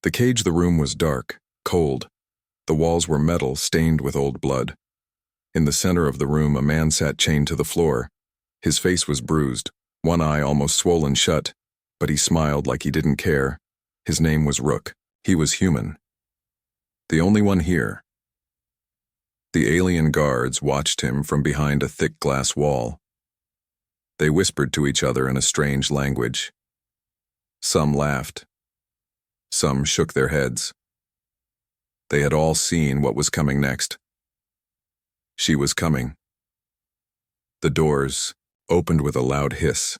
The room was dark, cold. The walls were metal, stained with old blood. In the center of the room, a man sat chained to the floor. His face was bruised, one eye almost swollen shut, but he smiled like he didn't care. His name was Rook. He was human. The only one here. The alien guards watched him from behind a thick glass wall. They whispered to each other in a strange language. Some laughed. Some shook their heads. They had all seen what was coming next. She was coming. The doors opened with a loud hiss.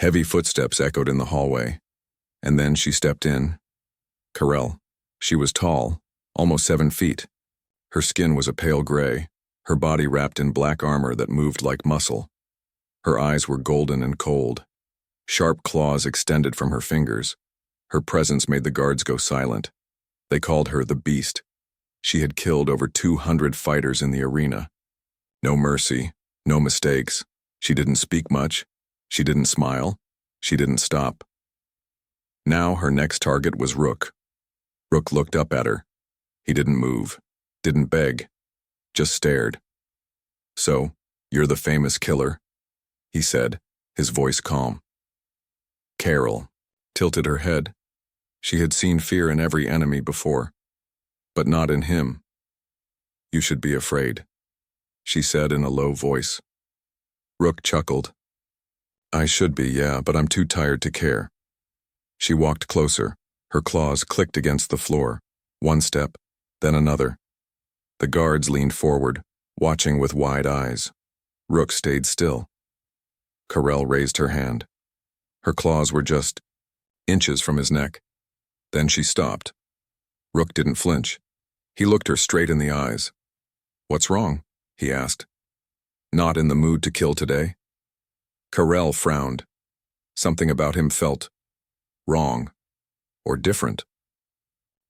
Heavy footsteps echoed in the hallway, and then she stepped in. Carell. She was tall, almost 7 feet. Her skin was a pale gray, her body wrapped in black armor that moved like muscle. Her eyes were golden and cold. Sharp claws extended from her fingers. Her presence made the guards go silent. They called her the Beast. She had killed over 200 fighters in the arena. No mercy, no mistakes. She didn't speak much. She didn't smile. She didn't stop. Now her next target was Rook. Rook looked up at her. He didn't move, didn't beg, just stared. "So, you're the famous killer," he said, his voice calm. Carol tilted her head. She had seen fear in every enemy before, but not in him. "You should be afraid," she said in a low voice. Rook chuckled. "I should be, yeah, but I'm too tired to care." She walked closer. Her claws clicked against the floor. One step, then another. The guards leaned forward, watching with wide eyes. Rook stayed still. Carell raised her hand. Her claws were just inches from his neck. Then she stopped. Rook didn't flinch. He looked her straight in the eyes. "What's wrong?" he asked. "Not in the mood to kill today?" Carell frowned. Something about him felt wrong or different.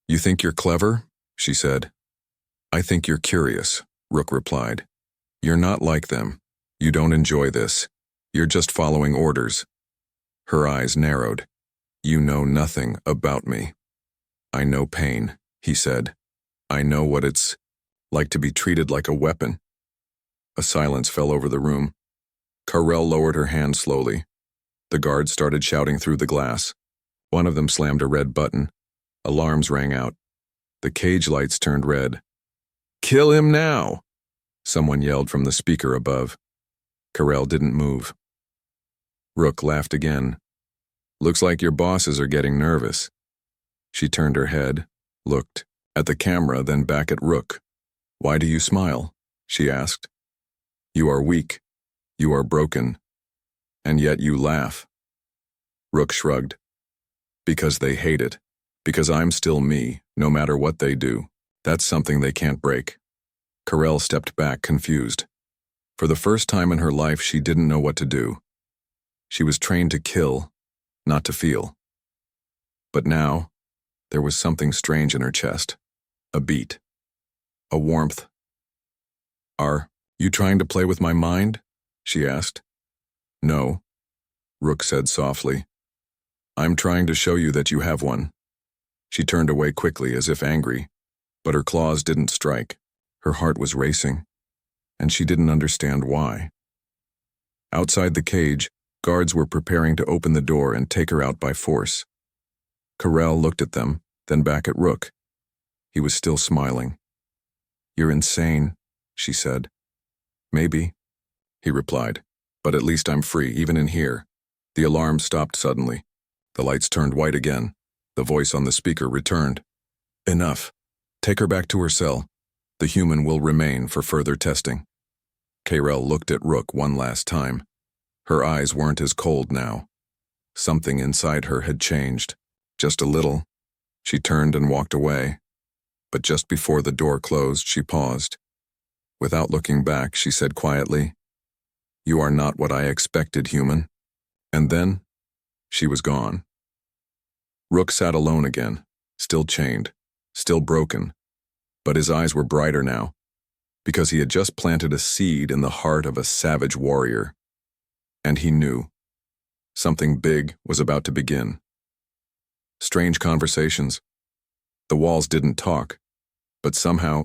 "You think you're clever?" she said. "I think you're curious," Rook replied. "You're not like them. You don't enjoy this. You're just following orders." Her eyes narrowed. "You know nothing about me." "I know pain," he said. "I know what it's like to be treated like a weapon." A silence fell over the room. Carell lowered her hand slowly. The guards started shouting through the glass. One of them slammed a red button. Alarms rang out. The cage lights turned red. "Kill him now!" someone yelled from the speaker above. Carell didn't move. Rook laughed again. "Looks like your bosses are getting nervous." She turned her head, looked at the camera, then back at Rook. "Why do you smile?" she asked. "You are weak. You are broken. And yet you laugh." Rook shrugged. "Because they hate it. Because I'm still me, no matter what they do. That's something they can't break." Carell stepped back, confused. For the first time in her life, she didn't know what to do. She was trained to kill, not to feel. But now, there was something strange in her chest. A beat. A warmth. "Are you trying to play with my mind?" she asked. "No," Rook said softly. "I'm trying to show you that you have one." She turned away quickly, as if angry, but her claws didn't strike. Her heart was racing, and she didn't understand why. Outside the cage, guards were preparing to open the door and take her out by force. Carell looked at them, then back at Rook. He was still smiling. "You're insane," she said. "Maybe," he replied, "but at least I'm free, even in here." The alarm stopped suddenly. The lights turned white again. The voice on the speaker returned. "Enough. Take her back to her cell. The human will remain for further testing." Carell looked at Rook one last time. Her eyes weren't as cold now. Something inside her had changed. Just a little. She turned and walked away. But just before the door closed, she paused. Without looking back, she said quietly, "You are not what I expected, human." And then, she was gone. Rook sat alone again, still chained, still broken, but his eyes were brighter now, because he had just planted a seed in the heart of a savage warrior. And he knew. Something big was about to begin. Strange conversations, The walls didn't talk, but somehow,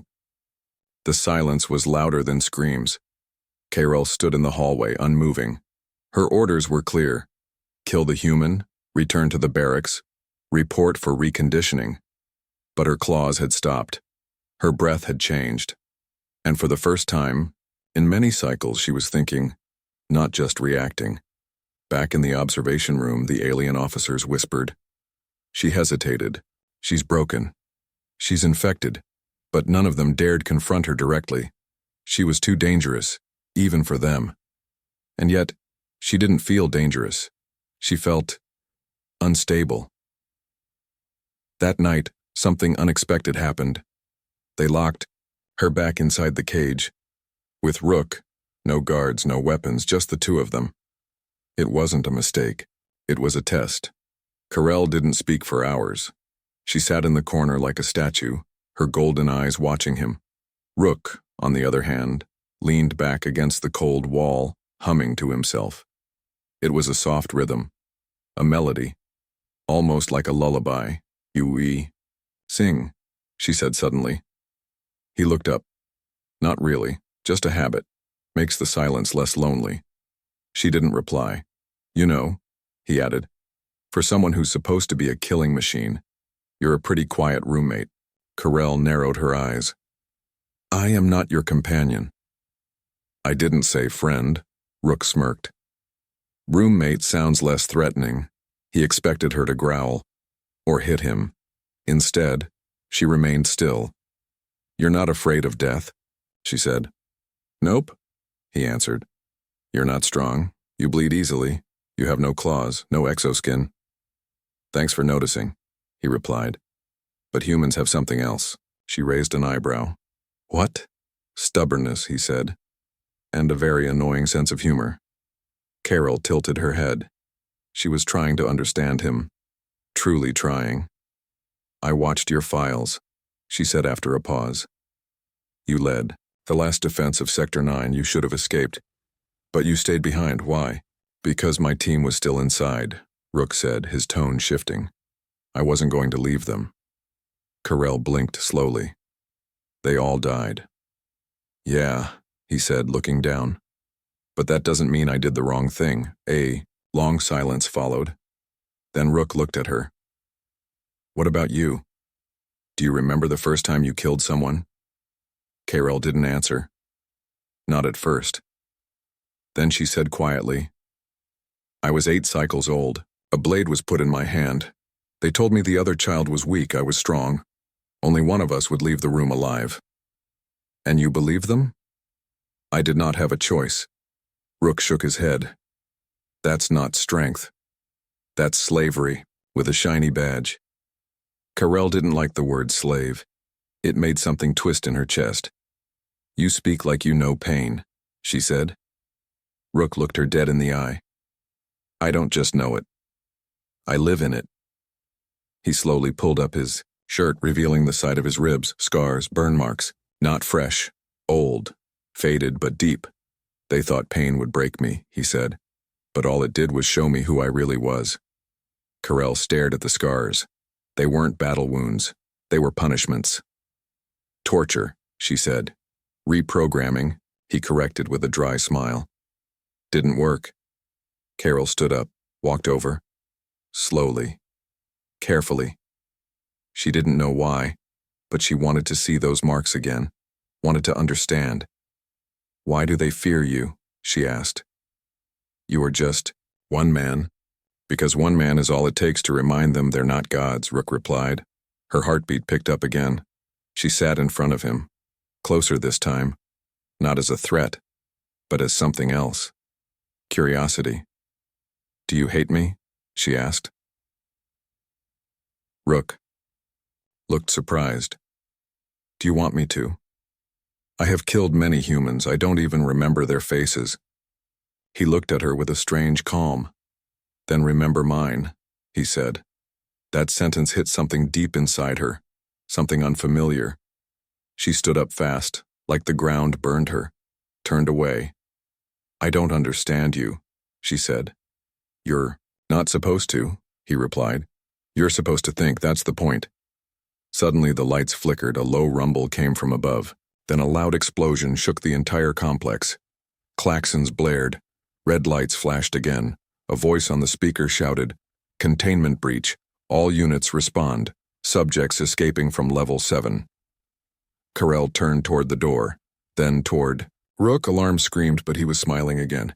the silence was louder than screams. Carol stood in the hallway, unmoving. Her orders were clear. Kill the human, return to the barracks, report for reconditioning. But her claws had stopped. Her breath had changed. And for the first time, in many cycles, she was thinking, not just reacting. Back in the observation room, the alien officers whispered. She hesitated. She's broken. She's infected. But none of them dared confront her directly. She was too dangerous, even for them. And yet, she didn't feel dangerous. She felt unstable. That night, something unexpected happened. They locked her back inside the cage. With Rook, no guards, no weapons, just the two of them. It wasn't a mistake. It was a test. Carell didn't speak for hours. She sat in the corner like a statue, her golden eyes watching him. Rook, on the other hand, leaned back against the cold wall, humming to himself. It was a soft rhythm, a melody, almost like a lullaby. "You sing," she said suddenly. He looked up. "Not really, just a habit. Makes the silence less lonely." She didn't reply. "You know," he added, "for someone who's supposed to be a killing machine, you're a pretty quiet roommate." Carell narrowed her eyes. "I am not your companion." "I didn't say friend," Rook smirked. "Roommate sounds less threatening." He expected her to growl or hit him. Instead, she remained still. "You're not afraid of death?" she said. "Nope," he answered. "You're not strong. You bleed easily. You have no claws, no exoskin." "Thanks for noticing," he replied. "But humans have something else." She raised an eyebrow. "What?" "Stubbornness," he said, "and a very annoying sense of humor." Carol tilted her head. She was trying to understand him. Truly trying. "I watched your files," she said after a pause. "You led the last defense of Sector 9. You should have escaped. But you stayed behind. Why?" "Because my team was still inside," Rook said, his tone shifting. "I wasn't going to leave them." Carell blinked slowly. "They all died." "Yeah," he said, looking down. "But that doesn't mean I did the wrong thing." A long silence followed. Then Rook looked at her. "What about you? Do you remember the first time you killed someone?" Carell didn't answer. "Not at first." Then she said quietly, "I was 8 cycles old. A blade was put in my hand. They told me the other child was weak, I was strong. Only one of us would leave the room alive." "And you believed them?" "I did not have a choice." Rook shook his head. "That's not strength. That's slavery, with a shiny badge." Carell didn't like the word slave. It made something twist in her chest. "You speak like you know pain," she said. Rook looked her dead in the eye. "I don't just know it. I live in it." He slowly pulled up his shirt, revealing the side of his ribs, scars, burn marks. "Not fresh, old, faded but deep. They thought pain would break me," he said. "But all it did was show me who I really was." Carell stared at the scars. They weren't battle wounds. They were punishments. "Torture," she said. "Reprogramming," he corrected with a dry smile. "Didn't work." Carell stood up, walked over. Slowly. Carefully. She didn't know why, but she wanted to see those marks again, wanted to understand. "Why do they fear you?" she asked. "You are just one man." "Because one man is all it takes to remind them they're not gods," Rook replied. Her heartbeat picked up again. She sat in front of him, closer this time, not as a threat, but as something else. Curiosity. "Do you hate me?" she asked. Rook looked surprised. "Do you want me to?" "I have killed many humans. I don't even remember their faces." He looked at her with a strange calm. "Then remember mine," he said. That sentence hit something deep inside her, something unfamiliar. She stood up fast, like the ground burned her, turned away. "I don't understand you," she said. "You're not supposed to," he replied. "You're supposed to think, that's the point." Suddenly the lights flickered, a low rumble came from above. Then a loud explosion shook the entire complex. Klaxons blared. Red lights flashed again. A voice on the speaker shouted, "Containment breach. All units respond. Subjects escaping from level 7. Carell turned toward the door, then toward Rook. Alarm screamed, but he was smiling again.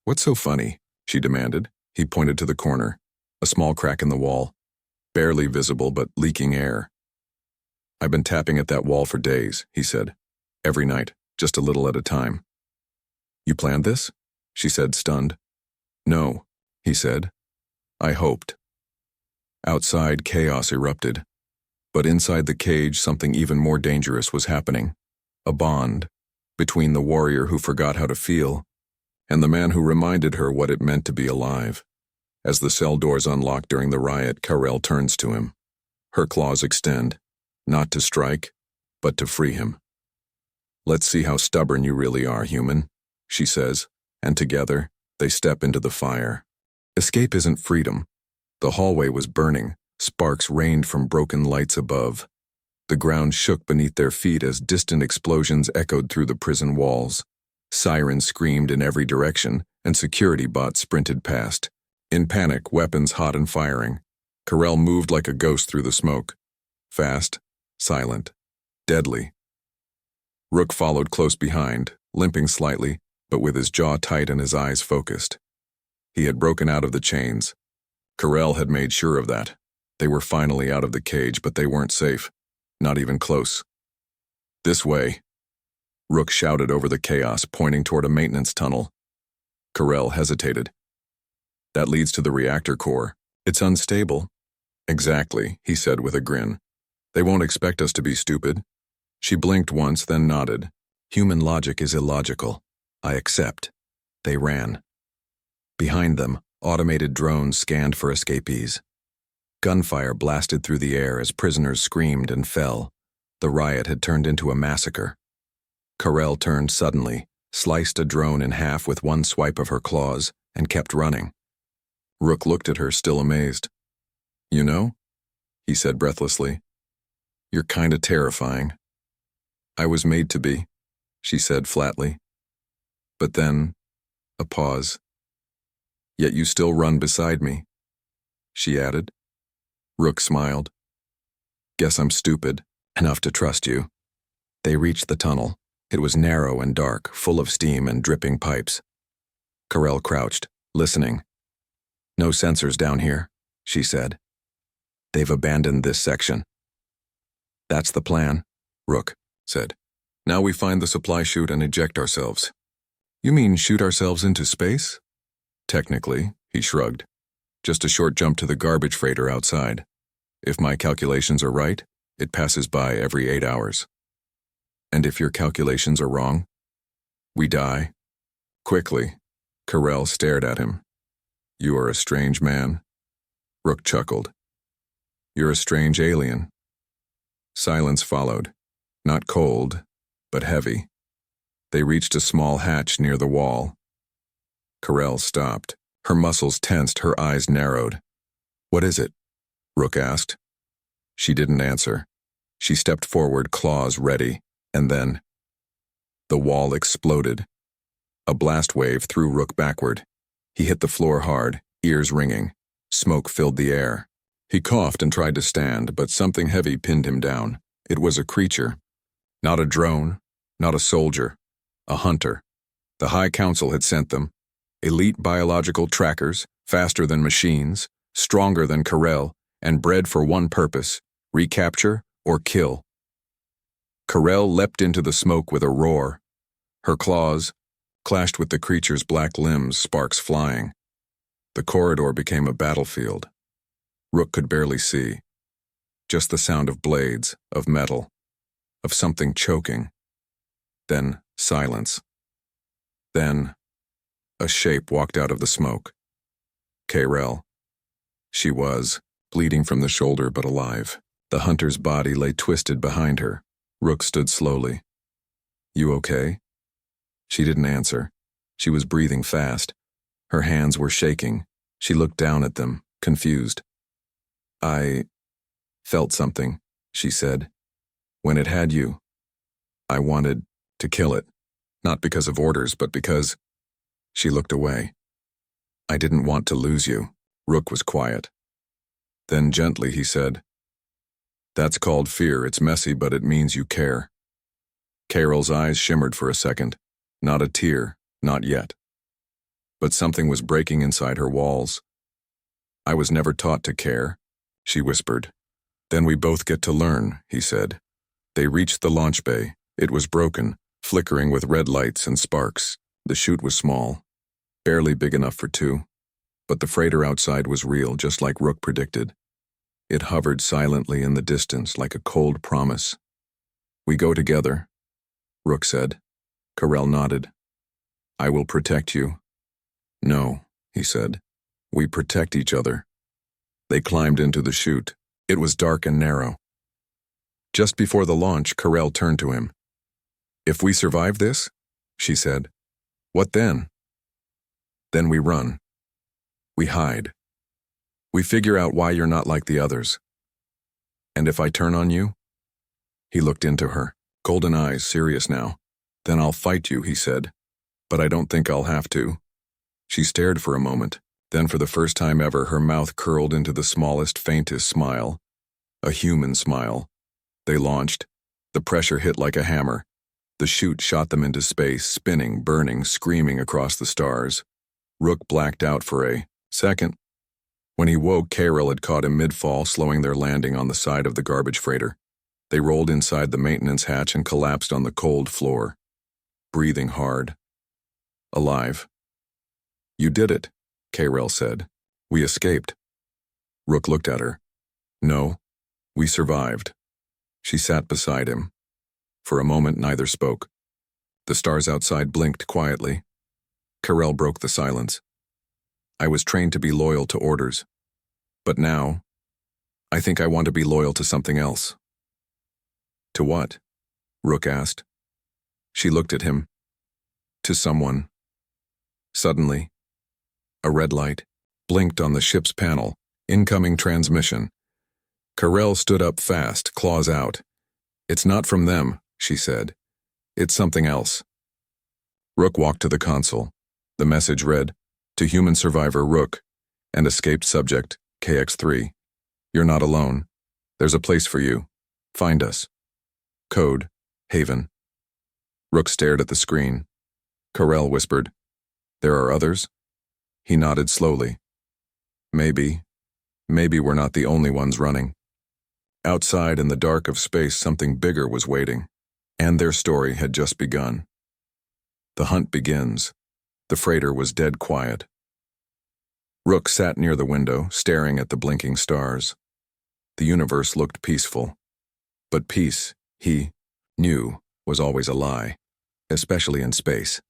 "What's so funny?" she demanded. He pointed to the corner, a small crack in the wall, barely visible but leaking air. "I've been tapping at that wall for days," he said. "Every night, just a little at a time." "You planned this?" she said, stunned. "No," he said. "I hoped." Outside, chaos erupted. But inside the cage, something even more dangerous was happening. A bond between the warrior who forgot how to feel and the man who reminded her what it meant to be alive. As the cell doors unlocked during the riot, Carell turns to him. Her claws extend, not to strike, but to free him. "Let's see how stubborn you really are, human," she says, and together, they step into the fire. Escape isn't freedom. The hallway was burning. Sparks rained from broken lights above. The ground shook beneath their feet as distant explosions echoed through the prison walls. Sirens screamed in every direction, and security bots sprinted past. In panic, weapons hot and firing. Carell moved like a ghost through the smoke. Fast, silent, deadly. Rook followed close behind, limping slightly, but with his jaw tight and his eyes focused. He had broken out of the chains. Carell had made sure of that. They were finally out of the cage, but they weren't safe. Not even close. "This way," Rook shouted over the chaos, pointing toward a maintenance tunnel. Carell hesitated. "That leads to the reactor core. It's unstable." "Exactly," he said with a grin. "They won't expect us to be stupid." She blinked once, then nodded. "Human logic is illogical. I accept." They ran. Behind them, automated drones scanned for escapees. Gunfire blasted through the air as prisoners screamed and fell. The riot had turned into a massacre. Carell turned suddenly, sliced a drone in half with one swipe of her claws, and kept running. Rook looked at her, still amazed. "You know," he said breathlessly, "you're kinda terrifying." "I was made to be," she said flatly. But then, a pause. "Yet you still run beside me," she added. Rook smiled. "Guess I'm stupid enough to trust you." They reached the tunnel. It was narrow and dark, full of steam and dripping pipes. Carell crouched, listening. "No sensors down here," she said. "They've abandoned this section." "That's the plan," Rook said. "Now we find the supply chute and eject ourselves." "You mean shoot ourselves into space?" "Technically," he shrugged. "Just a short jump to the garbage freighter outside. If my calculations are right, it passes by every 8 hours. And if your calculations are wrong, we die." Quickly, Carell stared at him. "You are a strange man." Rook chuckled. "You're a strange alien." Silence followed, not cold, but heavy. They reached a small hatch near the wall. Carell stopped. Her muscles tensed, her eyes narrowed. "What is it?" Rook asked. She didn't answer. She stepped forward, claws ready, and then the wall exploded. A blast wave threw Rook backward. He hit the floor hard, ears ringing. Smoke filled the air. He coughed and tried to stand, but something heavy pinned him down. It was a creature. Not a drone, not a soldier. A hunter. The High Council had sent them. Elite biological trackers, faster than machines, stronger than Carell, and bred for one purpose: recapture or kill. Carell leapt into the smoke with a roar. Her claws clashed with the creature's black limbs, sparks flying. The corridor became a battlefield. Rook could barely see. Just the sound of blades, of metal, of something choking. Then silence. Then a shape walked out of the smoke. Carell. She was, bleeding from the shoulder but alive. The hunter's body lay twisted behind her. Rook stood slowly. "You okay?" She didn't answer. She was breathing fast. Her hands were shaking. She looked down at them, confused. "I felt something," she said. When it had you, I wanted to kill it. Not because of orders, but because... She looked away. I didn't want to lose you. Rook was quiet. Then gently he said, That's called fear. It's messy, but it means you care. Carol's eyes shimmered for a second. Not a tear, not yet. But something was breaking inside her walls. I was never taught to care, she whispered. Then we both get to learn, he said. They reached the launch bay. It was broken, flickering with red lights and sparks. The chute was small, barely big enough for two. But the freighter outside was real, just like Rook predicted. It hovered silently in the distance like a cold promise. We go together, Rook said. Carell nodded. I will protect you. No, he said. We protect each other. They climbed into the chute. It was dark and narrow. Just before the launch, Carell turned to him. If we survive this, she said, what then? Then we run. We hide. We figure out why you're not like the others. And if I turn on you? He looked into her, golden eyes serious now. Then I'll fight you, he said. But I don't think I'll have to. She stared for a moment. Then for the first time ever, her mouth curled into the smallest, faintest smile. A human smile. They launched. The pressure hit like a hammer. The chute shot them into space, spinning, burning, screaming across the stars. Rook blacked out for a second. When he woke, Carell had caught him mid-fall, slowing their landing on the side of the garbage freighter. They rolled inside the maintenance hatch and collapsed on the cold floor, breathing hard. Alive. You did it, Carell said. We escaped. Rook looked at her. No, we survived. She sat beside him. For a moment, neither spoke. The stars outside blinked quietly. Carell broke the silence. I was trained to be loyal to orders. But now, I think I want to be loyal to something else. To what? Rook asked. She looked at him. To someone. Suddenly, a red light blinked on the ship's panel. Incoming transmission. Carell stood up fast, claws out. It's not from them, she said. It's something else. Rook walked to the console. The message read, to human survivor Rook and escaped subject KX3. You're not alone. There's a place for you. Find us. Code, Haven. Rook stared at the screen. Carell whispered, There are others? He nodded slowly. Maybe we're not the only ones running. Outside in the dark of space, something bigger was waiting, and their story had just begun. The hunt begins. The freighter was dead quiet. Rook sat near the window, staring at the blinking stars. The universe looked peaceful. But peace, he knew, was always a lie, especially in space.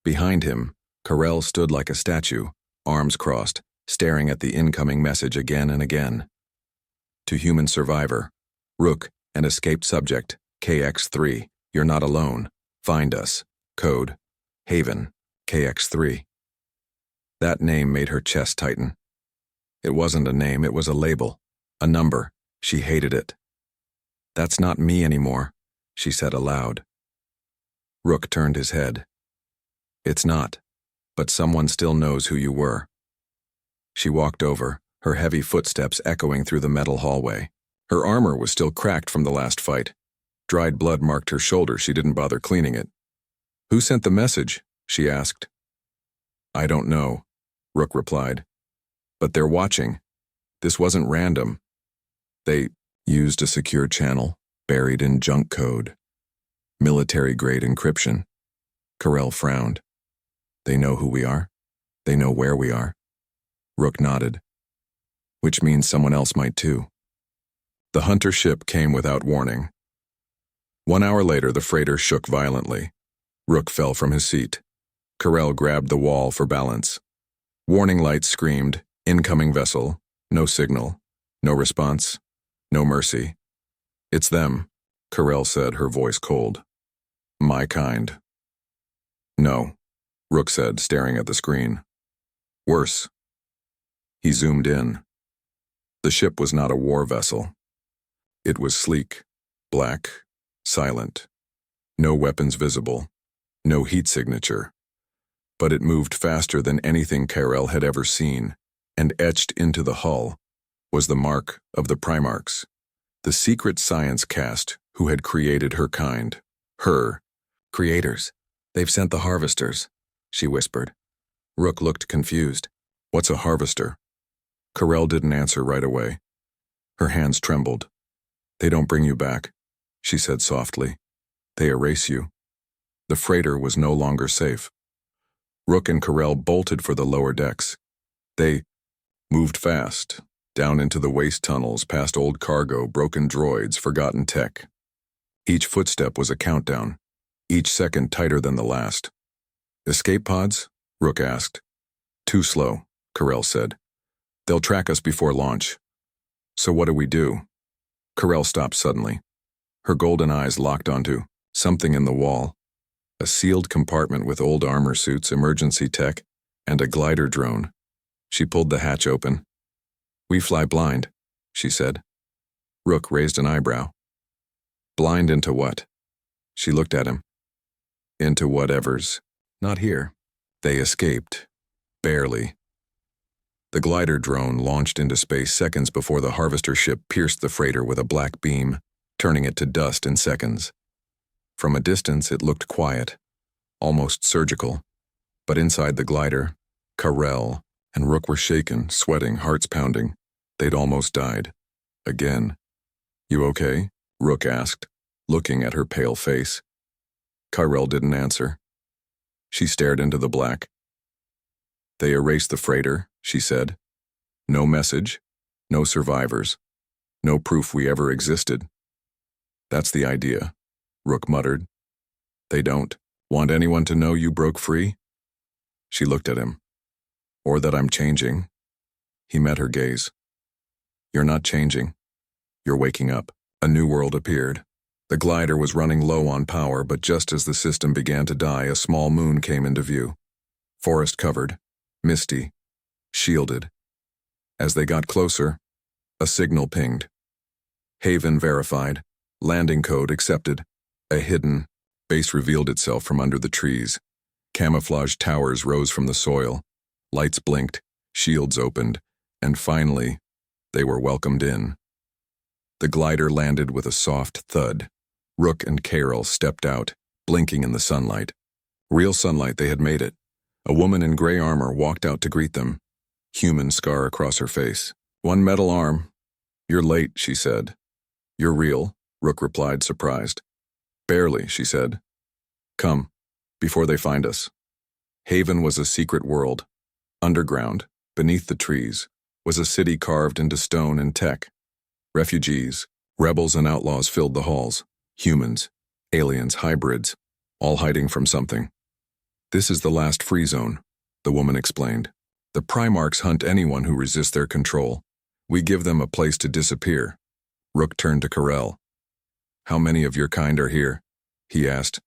Behind him, Carell stood like a statue, arms crossed, staring at the incoming message again and again. To human survivor, Rook and escaped subject, KX3, you're not alone. Find us. Code, Haven, KX3. That name made her chest tighten. It wasn't a name, it was a label, a number. She hated it. That's not me anymore, she said aloud. Rook turned his head. It's not, but someone still knows who you were. She walked over, her heavy footsteps echoing through the metal hallway. Her armor was still cracked from the last fight. Dried blood marked her shoulder. She didn't bother cleaning it. Who sent the message? She asked. I don't know, Rook replied. But they're watching. This wasn't random. They used a secure channel, buried in junk code. Military-grade encryption. Carell frowned. They know who we are? They know where we are? Rook nodded. Which means someone else might too. The hunter ship came without warning. 1 hour later, the freighter shook violently. Rook fell from his seat. Carell grabbed the wall for balance. Warning lights screamed, incoming vessel, no signal, no response, no mercy. It's them, Carell said, her voice cold. My kind. No, Rook said, staring at the screen. Worse. He zoomed in. The ship was not a war vessel. It was sleek, black, silent. No weapons visible, no heat signature. But it moved faster than anything Carell had ever seen, and etched into the hull was the mark of the Primarchs, the secret science caste who had created her kind. Her creators. They've sent the harvesters, she whispered. Rook looked confused. What's a harvester? Carell didn't answer right away. Her hands trembled. They don't bring you back, she said softly. They erase you. The freighter was no longer safe. Rook and Carell bolted for the lower decks. They moved fast, down into the waste tunnels, past old cargo, broken droids, forgotten tech. Each footstep was a countdown, each second tighter than the last. Escape pods? Rook asked. Too slow, Carell said. They'll track us before launch. So what do we do? Carell stopped suddenly. Her golden eyes locked onto something in the wall. A sealed compartment with old armor suits, emergency tech, and a glider drone. She pulled the hatch open. We fly blind, she said. Rook raised an eyebrow. Blind into what? She looked at him. Into whatever's not here. They escaped. Barely. The glider drone launched into space seconds before the harvester ship pierced the freighter with a black beam, turning it to dust in seconds. From a distance, it looked quiet, almost surgical. But inside the glider, Carell and Rook were shaken, sweating, hearts pounding. They'd almost died. Again. You okay? Rook asked, looking at her pale face. Carell didn't answer. She stared into the black. They erased the freighter, she said. No message, no survivors, no proof we ever existed. That's the idea, Rook muttered. They don't want anyone to know you broke free? She looked at him. Or that I'm changing. He met her gaze. You're not changing. You're waking up. A new world appeared. The glider was running low on power, but just as the system began to die, a small moon came into view. Forest covered, misty, shielded. As they got closer, a signal pinged. Haven verified. Landing code accepted. A hidden base revealed itself from under the trees. Camouflaged towers rose from the soil. Lights blinked, shields opened, and finally, they were welcomed in. The glider landed with a soft thud. Rook and Carell stepped out, blinking in the sunlight. Real sunlight, they had made it. A woman in gray armor walked out to greet them, human scar across her face. One metal arm. You're late, she said. You're real, Rook replied, surprised. Barely, she said. Come, before they find us. Haven was a secret world. Underground, beneath the trees, was a city carved into stone and tech. Refugees, rebels and outlaws filled the halls. Humans, aliens, hybrids, all hiding from something. This is the last free zone, the woman explained. The Primarchs hunt anyone who resists their control. We give them a place to disappear. Rook turned to Carell. How many of your kind are here? He asked.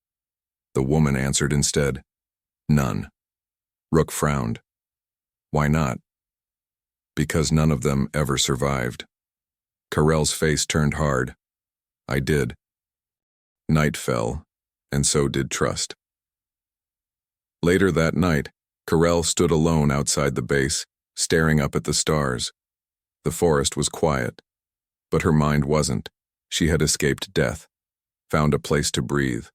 The woman answered instead. None. Rook frowned. Why not? Because none of them ever survived. Carell's face turned hard. I did. Night fell, and so did trust. Later that night, Carell stood alone outside the base, staring up at the stars. The forest was quiet, but her mind wasn't. She had escaped death, found a place to breathe,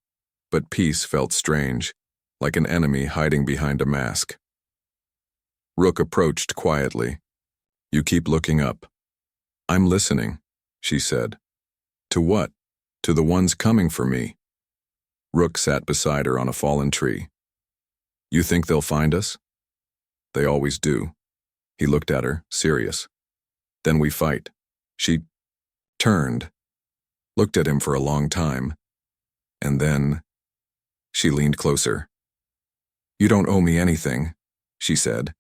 but peace felt strange, like an enemy hiding behind a mask. Rook approached quietly. You keep looking up. I'm listening, she said. To what? To the ones coming for me. Rook sat beside her on a fallen tree. You think they'll find us? They always do. He looked at her, serious. Then we fight. She turned, looked at him for a long time, and then she leaned closer. You don't owe me anything, she said.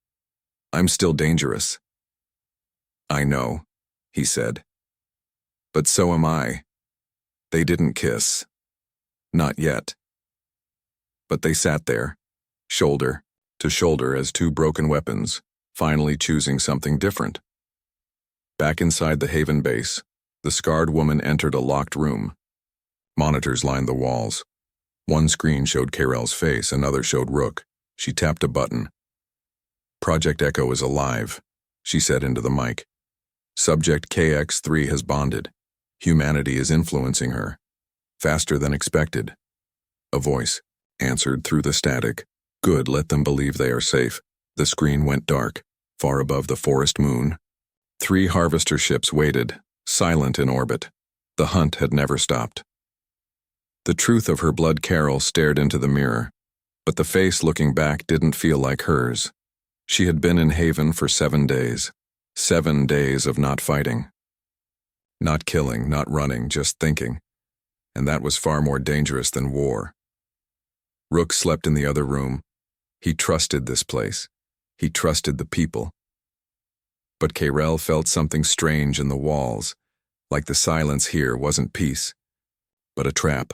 I'm still dangerous. I know, he said. But so am I. They didn't kiss. Not yet. But they sat there, shoulder to shoulder as two broken weapons, finally choosing something different. Back inside the Haven base, The scarred woman entered a locked room. Monitors lined the walls. One screen showed Karel's face, another showed Rook. She tapped a button. "Project Echo is alive," she said into the mic. "Subject KX-3 has bonded. Humanity is influencing her. Faster than expected." A voice answered through the static. "Good, let them believe they are safe." The screen went dark, far above the forest moon. 3 harvester ships waited, silent in orbit. The hunt had never stopped. The truth of her blood, Karel stared into the mirror, but the face looking back didn't feel like hers. She had been in Haven for 7 days. 7 days of not fighting. Not killing, not running, just thinking. And that was far more dangerous than war. Rook slept in the other room. He trusted this place. He trusted the people. But Karel felt something strange in the walls, like the silence here wasn't peace, but a trap.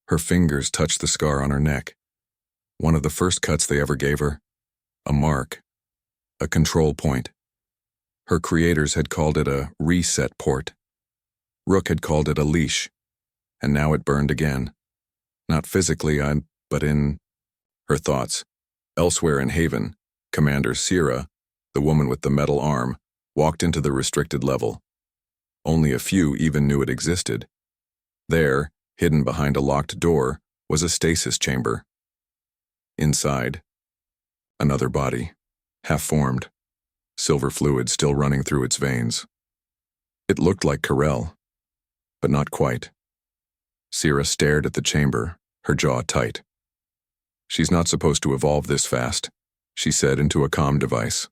Her fingers touched the scar on her neck. One of the first cuts they ever gave her. A mark. A control point. Her creators had called it a reset port. Rook had called it a leash. And now it burned again. Not physically, but in her thoughts. Elsewhere in Haven, Commander Sierra, the woman with the metal arm, walked into the restricted level. Only a few even knew it existed. There, hidden behind a locked door, was a stasis chamber. Inside, another body, half-formed, silver fluid still running through its veins. It looked like Karel, but not quite. Sierra stared at the chamber, her jaw tight. "She's not supposed to evolve this fast," she said into a comm device.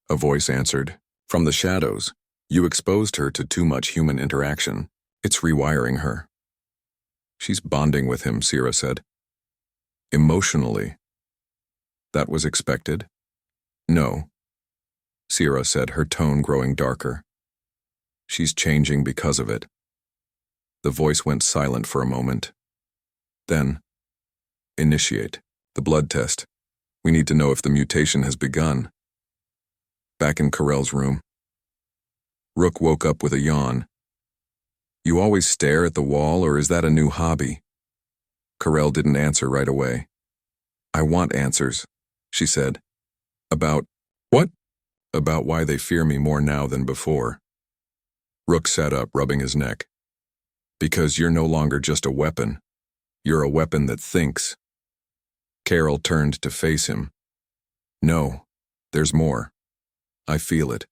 A voice answered, "From the shadows. You exposed her to too much human interaction. It's rewiring her." "She's bonding with him," Sierra said. "Emotionally." "That was expected?" "No," Sierra said, her tone growing darker. "She's changing because of it." The voice went silent for a moment. Then, "Initiate the blood test. We need to know if the mutation has begun." Back in Karel's room, Rook woke up with a yawn. "You always stare at the wall, or is that a new hobby?" Karel didn't answer right away. "I want answers," she said. "About what?" "About why they fear me more now than before." Rook sat up, rubbing his neck. "Because you're no longer just a weapon. You're a weapon that thinks." Karel turned to face him. "No, there's more. I feel it.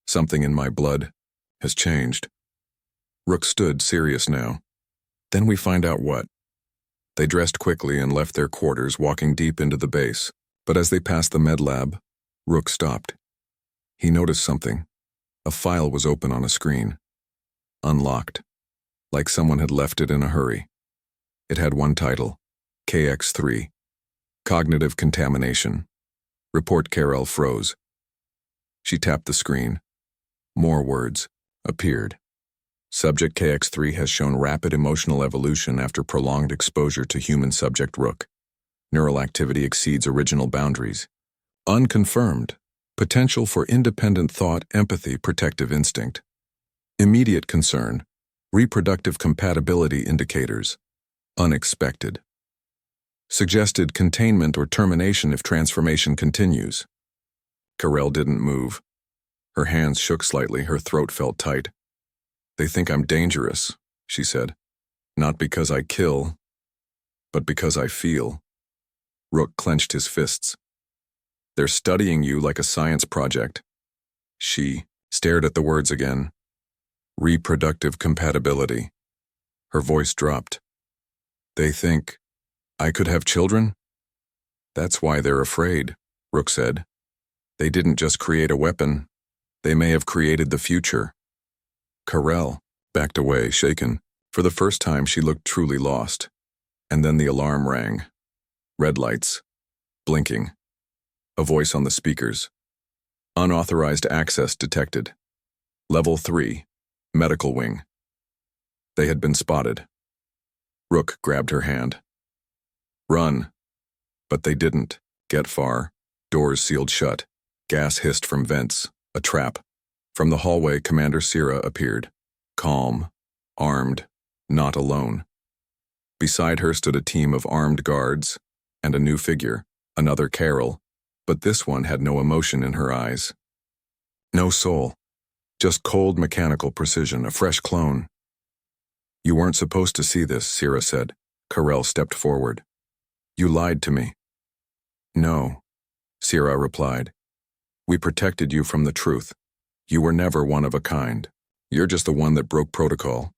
Something in my blood has changed." Rook stood, serious now. "Then we find out what." They dressed quickly and left their quarters, walking deep into the base. But as they passed the med lab, Rook stopped. He noticed something. A file was open on a screen. Unlocked. Like someone had left it in a hurry. It had one title, KX-3. Cognitive Contamination. Report. Karel froze. She tapped the screen. More words appeared. Subject KX-3 has shown rapid emotional evolution after prolonged exposure to human subject Rook. Neural activity exceeds original boundaries. Unconfirmed. Potential for independent thought, empathy, protective instinct. Immediate concern. Reproductive compatibility indicators. Unexpected. Suggested containment or termination if transformation continues. Karel didn't move. Her hands shook slightly, her throat felt tight. "They think I'm dangerous," she said. "Not because I kill, but because I feel." Rook clenched his fists. "They're studying you like a science project." She stared at the words again. Reproductive compatibility. Her voice dropped. "They think I could have children?" "That's why they're afraid," Rook said. "They didn't just create a weapon. They may have created the future." Karel backed away, shaken. For the first time, she looked truly lost. And then the alarm rang. Red lights. Blinking. A voice on the speakers. "Unauthorized access detected. Level 3. Medical wing." They had been spotted. Rook grabbed her hand. "Run." But they didn't get far. Doors sealed shut. Gas hissed from vents. A trap. From the hallway, Commander Sierra appeared. Calm, armed, not alone. Beside her stood a team of armed guards, and a new figure, another Carol, but this one had no emotion in her eyes. No soul. Just cold mechanical precision, a fresh clone. You weren't supposed to see this, Sierra said. Carell stepped forward. You lied to me. No, Sierra replied. We protected you from the truth. You were never one of a kind. You're just the one that broke protocol.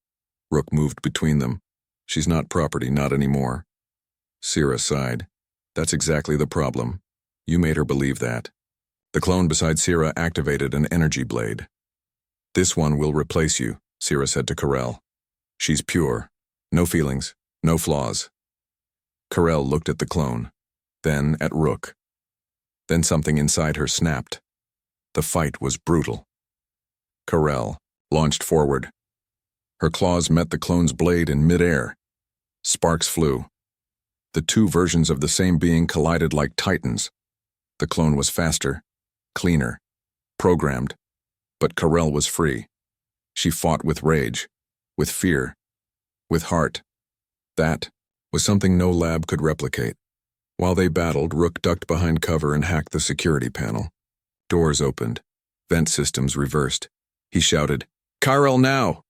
Rook moved between them. She's not property, not anymore. Sierra sighed. That's exactly the problem. You made her believe that. The clone beside Sierra activated an energy blade. This one will replace you, Sierra said to Carell. She's pure. No feelings, no flaws. Carell looked at the clone, then at Rook. Then something inside her snapped. The fight was brutal. Carell launched forward. Her claws met the clone's blade in midair. Sparks flew. The two versions of the same being collided like titans. The clone was faster, cleaner, programmed, but Carell was free. She fought with rage, with fear, with heart. That was something no lab could replicate. While they battled, Rook ducked behind cover and hacked the security panel. Doors opened. Vent systems reversed. He shouted, Carell now!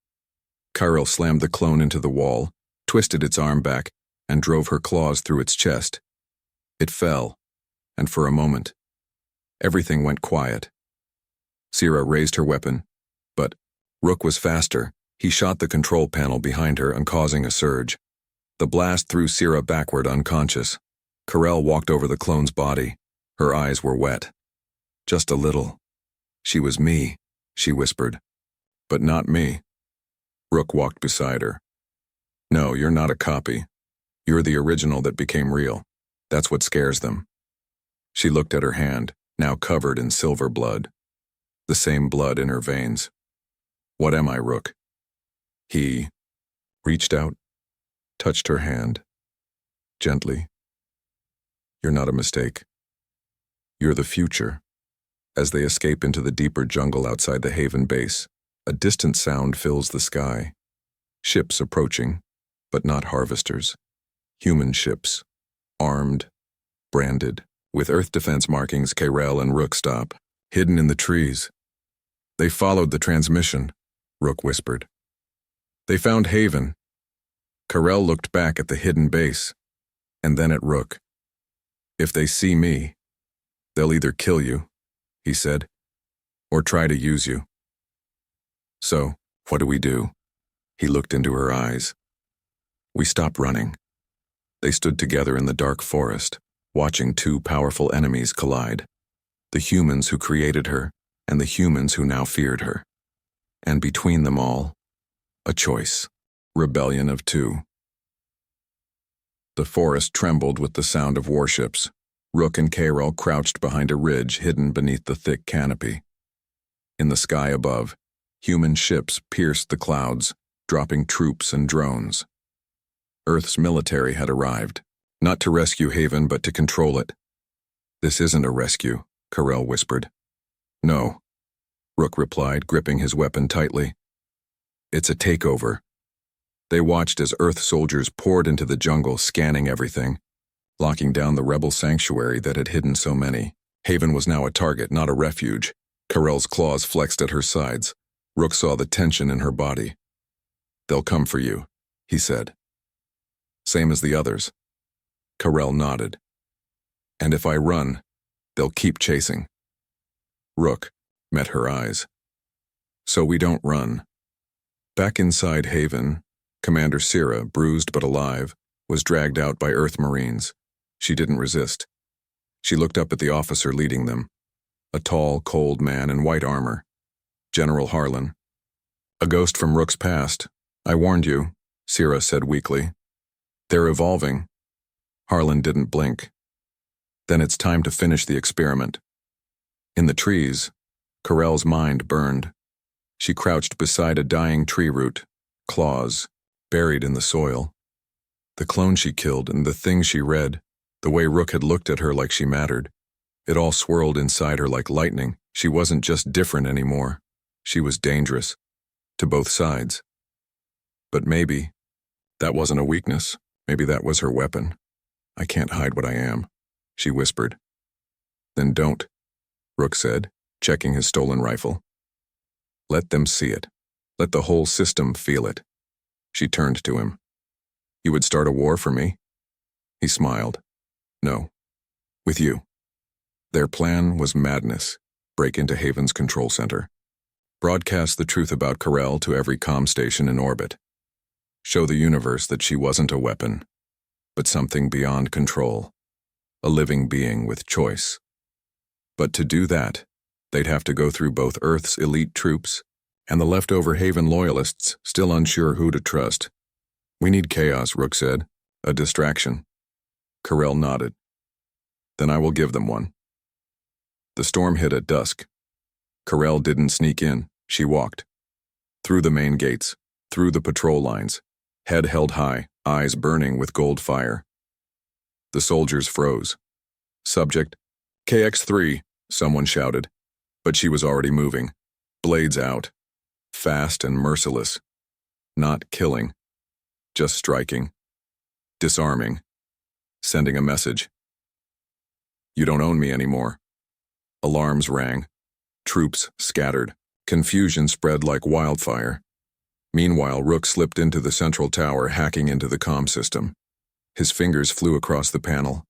Carell slammed the clone into the wall, twisted its arm back, and drove her claws through its chest. It fell, and for a moment, everything went quiet. Sierra raised her weapon, but Rook was faster. He shot the control panel behind her and causing a surge. The blast threw Sierra backward unconscious. Carell walked over the clone's body. Her eyes were wet. Just a little. She was me, she whispered. But not me. Rook walked beside her. No, you're not a copy. You're the original that became real. That's what scares them. She looked at her hand, now covered in silver blood. The same blood in her veins. What am I, Rook? He reached out, touched her hand, gently. You're not a mistake. You're the future. As they escape into the deeper jungle outside the Haven base, a distant sound fills the sky. Ships approaching, but not harvesters. Human ships, armed, branded, with Earth defense markings. Carell and Rook stop, hidden in the trees. They followed the transmission, Rook whispered. They found Haven. Carell looked back at the hidden base, and then at Rook. If they see me, they'll either kill you, he said, or try to use you. So, what do we do? He looked into her eyes. We stop running. They stood together in the dark forest, watching two powerful enemies collide. The humans who created her, and the humans who now feared her. And between them all, a choice. Rebellion of two. The forest trembled with the sound of warships. Rook and Carell crouched behind a ridge hidden beneath the thick canopy. In the sky above, human ships pierced the clouds, dropping troops and drones. Earth's military had arrived, not to rescue Haven but to control it. This isn't a rescue, Carell whispered. No, Rook replied, gripping his weapon tightly. It's a takeover. They watched as Earth soldiers poured into the jungle, scanning everything, locking down the rebel sanctuary that had hidden so many. Haven was now a target, not a refuge. Carell's claws flexed at her sides. Rook saw the tension in her body. They'll come for you, he said. Same as the others. Carell nodded. And if I run, they'll keep chasing. Rook met her eyes. So we don't run. Back inside Haven, Commander Sierra, bruised but alive, was dragged out by Earth Marines. She didn't resist. She looked up at the officer leading them, a tall, cold man in white armor, General Harlan. A ghost from Rook's past. I warned you, Sierra said weakly. They're evolving. Harlan didn't blink. Then it's time to finish the experiment. In the trees, Carell's mind burned. She crouched beside a dying tree root, claws buried in the soil. The clone she killed and the things she read, the way Rook had looked at her like she mattered, it all swirled inside her like lightning. She wasn't just different anymore. She was dangerous, to both sides. But maybe that wasn't a weakness. Maybe that was her weapon. I can't hide what I am, she whispered. Then don't, Rook said, checking his stolen rifle. Let them see it. Let the whole system feel it. She turned to him. You would start a war for me? He smiled. No. With you. Their plan was madness. Break into Haven's control center. Broadcast the truth about Carell to every comm station in orbit. Show the universe that she wasn't a weapon, but something beyond control. A living being with choice. But to do that, they'd have to go through both Earth's elite troops and the leftover Haven loyalists still unsure who to trust. We need chaos, Rook said. A distraction. Carell nodded. Then I will give them one. The storm hit at dusk. Carell didn't sneak in. She walked. Through the main gates, through the patrol lines, head held high, eyes burning with gold fire. The soldiers froze. Subject, KX-3, someone shouted. But she was already moving. Blades out. Fast and merciless. Not killing. Just striking. Disarming. Sending a message. You don't own me anymore. Alarms rang. Troops scattered. Confusion spread like wildfire. Meanwhile, Rook slipped into the central tower, hacking into the comm system. His fingers flew across the panel.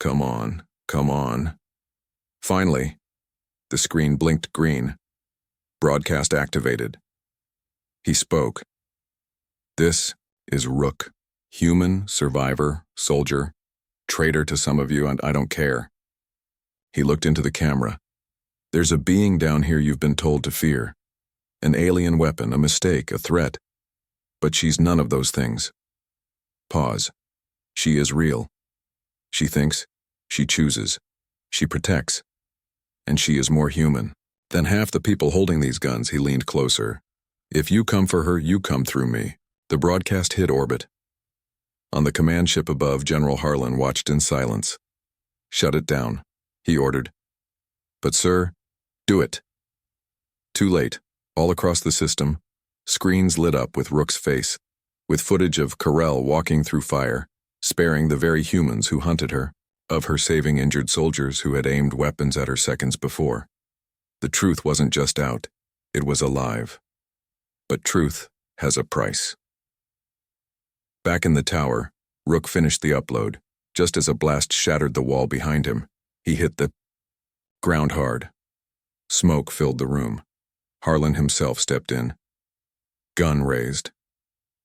Come on, come on. Finally, the screen blinked green. Broadcast activated. He spoke. This is Rook. Human, survivor, soldier, traitor to some of you, and I don't care. He looked into the camera. There's a being down here you've been told to fear. An alien weapon, a mistake, a threat. But she's none of those things. Pause. She is real. She thinks, she chooses, she protects. And she is more human than half the people holding these guns. He leaned closer. If you come for her, you come through me. The broadcast hit orbit. On the command ship above, General Harlan watched in silence. Shut it down, he ordered. But sir, do it. Too late. All across the system, screens lit up with Rook's face, with footage of Carell walking through fire, sparing the very humans who hunted her, of her saving injured soldiers who had aimed weapons at her seconds before. The truth wasn't just out, it was alive. But truth has a price. Back in the tower, Rook finished the upload. Just as a blast shattered the wall behind him, he hit the ground hard. Smoke filled the room. Harlan himself stepped in. Gun raised.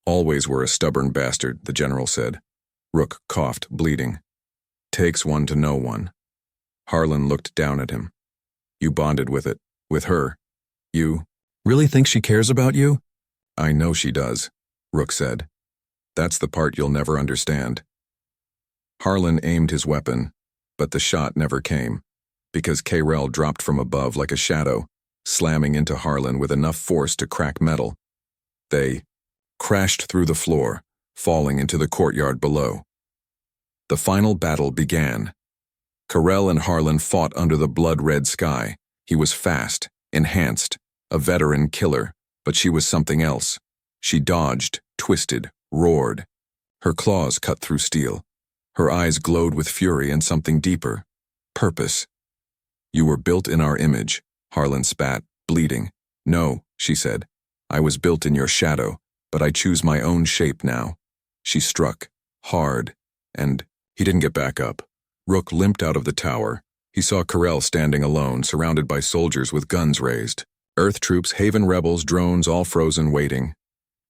Always were a stubborn bastard, the general said. Rook coughed, bleeding. Takes one to know one. Harlan looked down at him. You bonded with it, with her. You really think she cares about you? I know she does, Rook said. That's the part you'll never understand. Harlan aimed his weapon, but the shot never came, because Carell dropped from above like a shadow, slamming into Harlan with enough force to crack metal. They crashed through the floor, falling into the courtyard below. The final battle began. Carell and Harlan fought under the blood-red sky. He was fast, enhanced, a veteran killer, but she was something else. She dodged, twisted, roared. Her claws cut through steel. Her eyes glowed with fury and something deeper. Purpose. You were built in our image, Harlan spat, bleeding. No, she said. I was built in your shadow, but I choose my own shape now. She struck, hard, and he didn't get back up. Rook limped out of the tower. He saw Carell standing alone, surrounded by soldiers with guns raised. Earth troops, Haven rebels, drones, all frozen, waiting.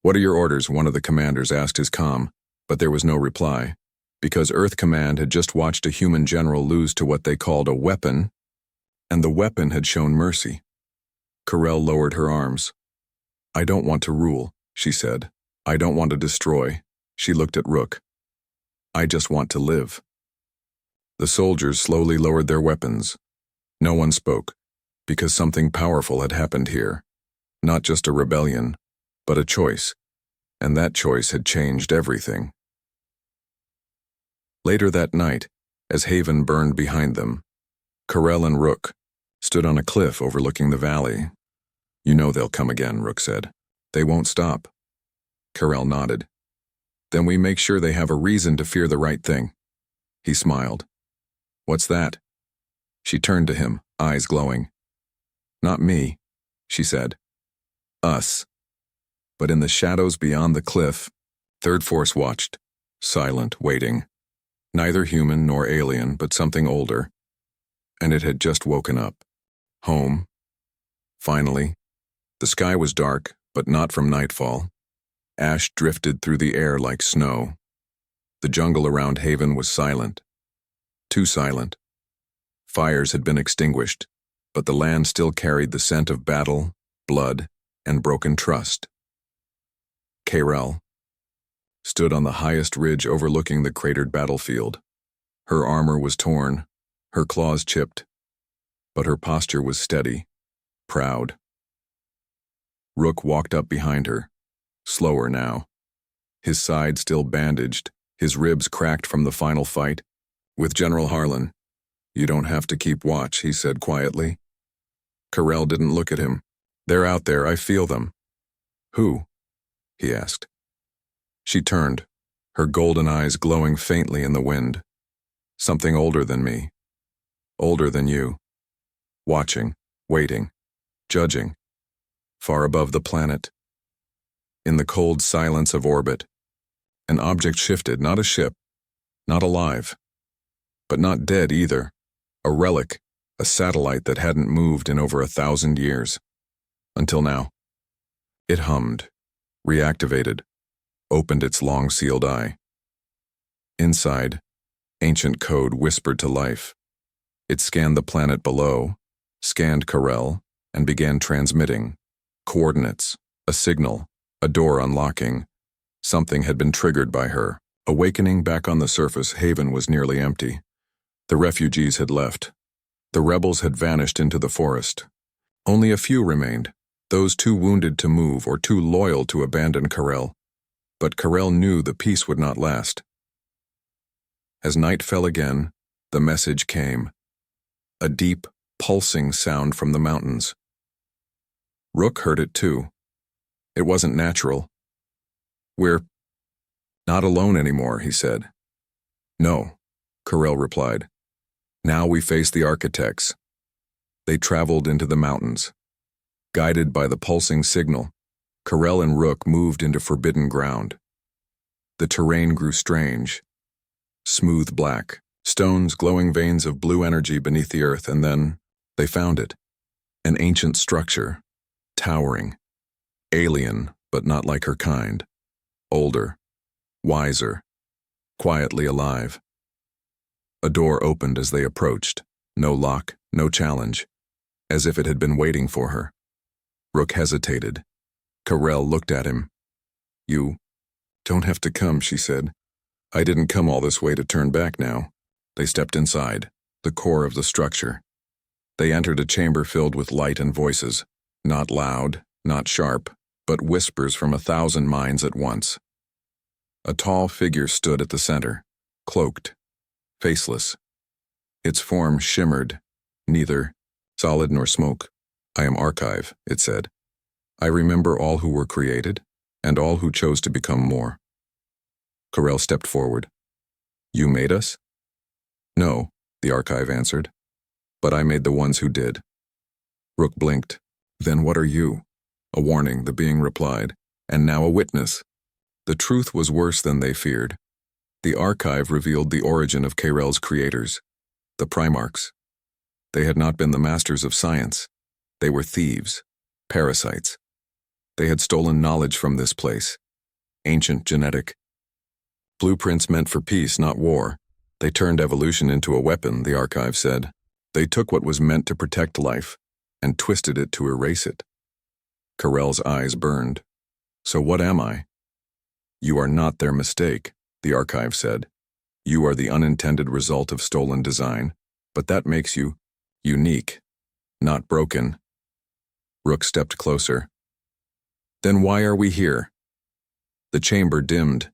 What are your orders? One of the commanders asked his comm, but there was no reply. Because Earth Command had just watched a human general lose to what they called a weapon, and the weapon had shown mercy. Carell lowered her arms. I don't want to rule, she said. I don't want to destroy. She looked at Rook. I just want to live. The soldiers slowly lowered their weapons. No one spoke, because something powerful had happened here. Not just a rebellion, but a choice, and that choice had changed everything. Later that night, as Haven burned behind them, Carell and Rook stood on a cliff overlooking the valley. You know they'll come again, Rook said. They won't stop. Carell nodded. Then we make sure they have a reason to fear the right thing. He smiled. What's that? She turned to him, eyes glowing. Not me, she said. Us. But in the shadows beyond the cliff, Third Force watched, silent, waiting. Neither human nor alien, but something older. And it had just woken up. Home. Finally. The sky was dark, but not from nightfall. Ash drifted through the air like snow. The jungle around Haven was silent. Too silent. Fires had been extinguished, but the land still carried the scent of battle, blood, and broken trust. Carell stood on the highest ridge overlooking the cratered battlefield. Her armor was torn, her claws chipped, but her posture was steady, proud. Rook walked up behind her, slower now. His side still bandaged, his ribs cracked from the final fight. With General Harlan. You don't have to keep watch, he said quietly. Carell didn't look at him. They're out there, I feel them. Who? He asked. She turned, her golden eyes glowing faintly in the wind. Something older than me. Older than you. Watching, waiting, judging. Far above the planet. In the cold silence of orbit, an object shifted, not a ship, not alive, but not dead either. A relic, a satellite that hadn't moved in over 1,000 years. Until now. It hummed, reactivated, opened its long-sealed eye. Inside, ancient code whispered to life. It scanned the planet below, scanned Carell, and began transmitting. Coordinates, a signal, a door unlocking. Something had been triggered by her. Awakening back on the surface, Haven was nearly empty. The refugees had left. The rebels had vanished into the forest. Only a few remained, those too wounded to move or too loyal to abandon Carell. But Carell knew the peace would not last. As night fell again, the message came. A deep, pulsing sound from the mountains. Rook heard it too. It wasn't natural. We're not alone anymore, he said. No, Carell replied. Now we face the architects. They traveled into the mountains. Guided by the pulsing signal, Carell and Rook moved into forbidden ground. The terrain grew strange. Smooth black, stones, glowing veins of blue energy beneath the earth, and then they found it. An ancient structure, towering. Alien, but not like her kind. Older, wiser, quietly alive. A door opened as they approached. No lock, no challenge. As if it had been waiting for her. Rook hesitated. Carell looked at him. You don't have to come, she said. I didn't come all this way to turn back now. They stepped inside, the core of the structure. They entered a chamber filled with light and voices. Not loud, not sharp, but whispers from 1,000 minds at once. A tall figure stood at the center, cloaked, faceless. Its form shimmered, neither solid nor smoke. I am Archive, it said. I remember all who were created, and all who chose to become more. Carell stepped forward. You made us? No, the Archive answered. But I made the ones who did. Rook blinked. Then what are you? A warning, the being replied, and now a witness. The truth was worse than they feared. The Archive revealed the origin of Carell's creators, the Primarchs. They had not been the masters of science. They were thieves, parasites. They had stolen knowledge from this place, ancient genetic. Blueprints meant for peace, not war. They turned evolution into a weapon, the Archive said. They took what was meant to protect life and twisted it to erase it. Carell's eyes burned. So what am I? You are not their mistake, the Archive said. You are the unintended result of stolen design, but that makes you unique, not broken. Rook stepped closer. Then why are we here? The chamber dimmed.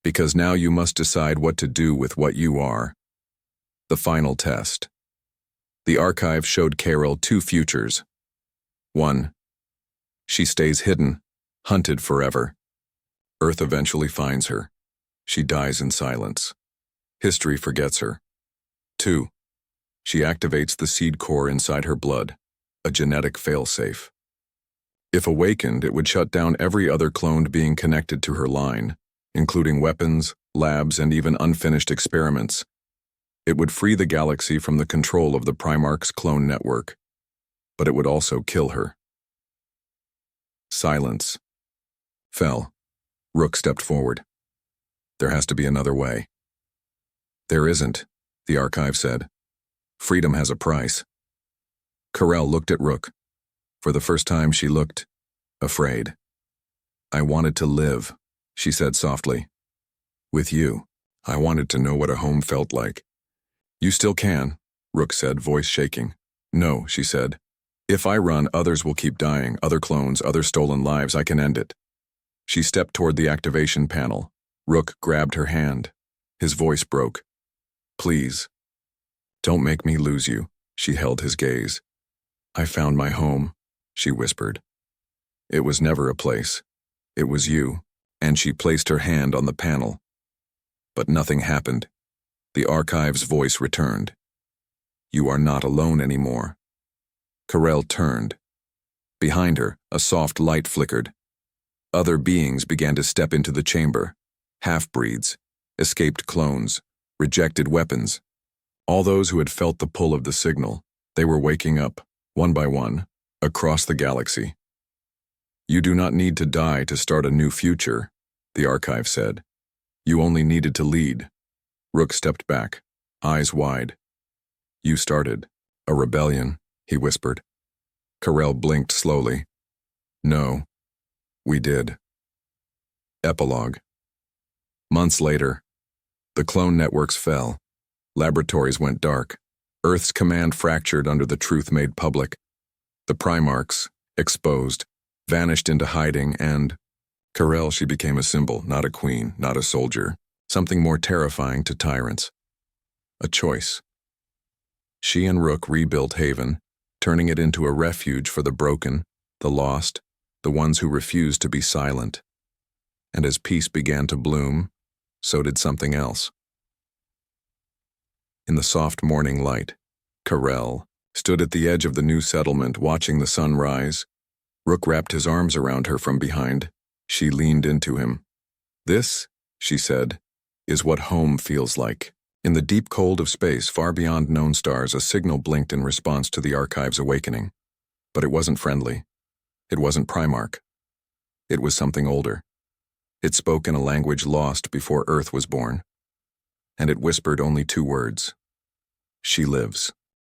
Because now you must decide what to do with what you are. The final test. The Archive showed Carell two futures. One, She stays hidden, hunted forever. Earth eventually finds her. She dies in silence. History forgets her. 2. She activates the seed core inside her blood, a genetic failsafe. If awakened, it would shut down every other cloned being connected to her line, including weapons, labs, and even unfinished experiments. It would free the galaxy from the control of the Primarch's clone network, but it would also kill her. Silence fell. Rook stepped forward. There has to be another way. There isn't, the archive said. Freedom has a price. Carell looked at Rook. For the first time, she looked afraid. I wanted to live, she said softly. With you. I wanted to know what a home felt like. You still can, Rook said, voice shaking. No, she said. If I run, others will keep dying, other clones, other stolen lives. I can end it. She stepped toward the activation panel. Rook grabbed her hand. His voice broke. Please. Don't make me lose you, she held his gaze. I found my home, she whispered. It was never a place. It was you, and she placed her hand on the panel. But nothing happened. The archive's voice returned. You are not alone anymore. Carell turned. Behind her, a soft light flickered. Other beings began to step into the chamber. Half-breeds, escaped clones, rejected weapons. All those who had felt the pull of the signal, they were waking up, one by one, across the galaxy. You do not need to die to start a new future, the archive said. You only needed to lead. Rook stepped back, eyes wide. You started a rebellion, he whispered. Carell blinked slowly. No, we did. Epilogue. Months later, the clone networks fell. Laboratories went dark. Earth's command fractured under the truth made public. The Primarchs, exposed, vanished into hiding, and Carell, she became a symbol, not a queen, not a soldier, something more terrifying to tyrants. A choice. She and Rook rebuilt Haven, turning it into a refuge for the broken, the lost, the ones who refused to be silent. And as peace began to bloom, so did something else. In the soft morning light, Carell stood at the edge of the new settlement watching the sun rise. Rook wrapped his arms around her from behind. She leaned into him. This, she said, is what home feels like. In the deep cold of space, far beyond known stars, a signal blinked in response to the archive's awakening. But it wasn't friendly. It wasn't Primarch. It was something older. It spoke in a language lost before Earth was born. And it whispered only 2 words. She lives.